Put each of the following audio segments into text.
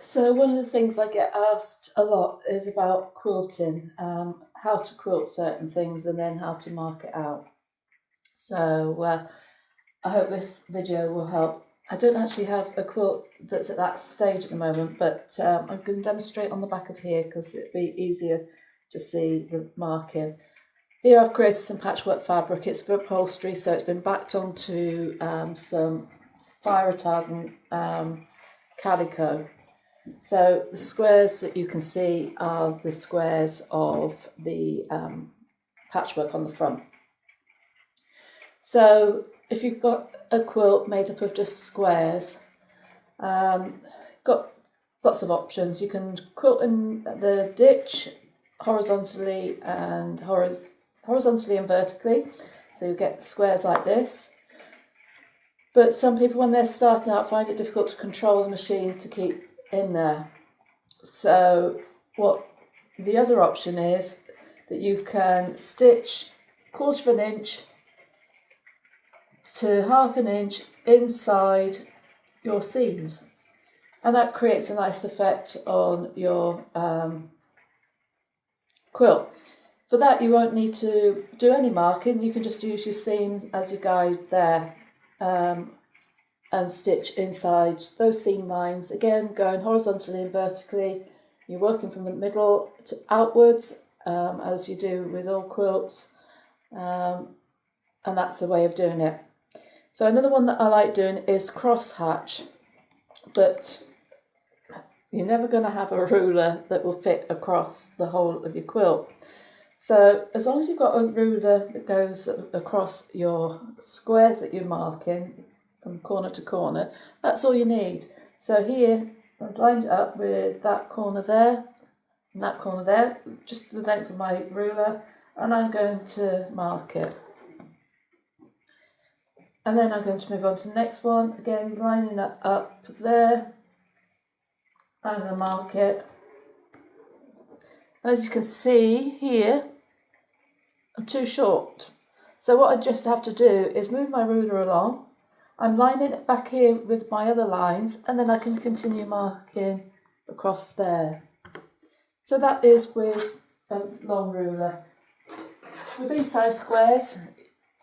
So one of the things I get asked a lot is about quilting, how to quilt certain things and then how to mark it out. So I hope this video will help. I don't actually have a quilt that's at that stage at the moment, but I'm going to demonstrate on the back of here because it'd be easier to see the marking. Here I've created some patchwork fabric. It's for upholstery, so it's been backed onto some fire retardant calico. So the squares that you can see are the squares of the patchwork on the front. So if you've got a quilt made up of just squares, got lots of options. You can quilt in the ditch horizontally and vertically, so you get squares like this. But some people, when they're starting out, find it difficult to control the machine to keep in there. So what the other option is that you can stitch 1/4 of an inch to 1/2 an inch inside your seams, and that creates a nice effect on your quilt. For that you won't need to do any marking. You can just use your seams as your guide there, and stitch inside those seam lines, again going horizontally and vertically. You're working from the middle to outwards, as you do with all quilts, and that's the way of doing it. So another one that I like doing is crosshatch, but you're never going to have a ruler that will fit across the whole of your quilt. So as long as you've got a ruler that goes across your squares that you're marking from corner to corner, that's all you need. So here I've lined it up with that corner there and that corner there, just the length of my ruler, and I'm going to mark it. And then I'm going to move on to the next one, again lining it up there. I'm going to mark it. And as you can see here, I'm too short. So what I just have to do is move my ruler along. I'm lining it back here with my other lines, and then I can continue marking across there. So that is with a long ruler. With these size squares,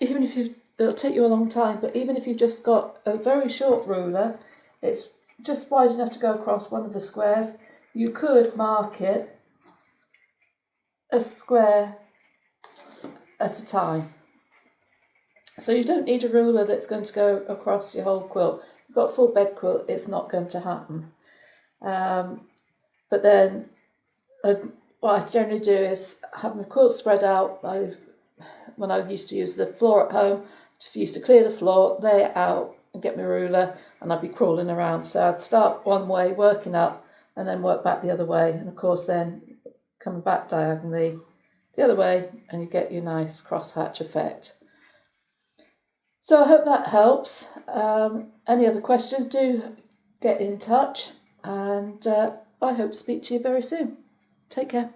even if it'll take you a long time, but even if you've just got a very short ruler, it's just wide enough to go across one of the squares, you could mark it a square at a time. So you don't need a ruler that's going to go across your whole quilt. If you've got a full bed quilt, it's not going to happen. But then what I generally do is have my quilt spread out. When I used to use the floor at home, just used to clear the floor, lay it out and get my ruler, and I'd be crawling around. So I'd start one way, working up, and then work back the other way. And of course then coming back diagonally the other way, and you get your nice crosshatch effect. So I hope that helps. Any other questions, do get in touch, and I hope to speak to you very soon. Take care.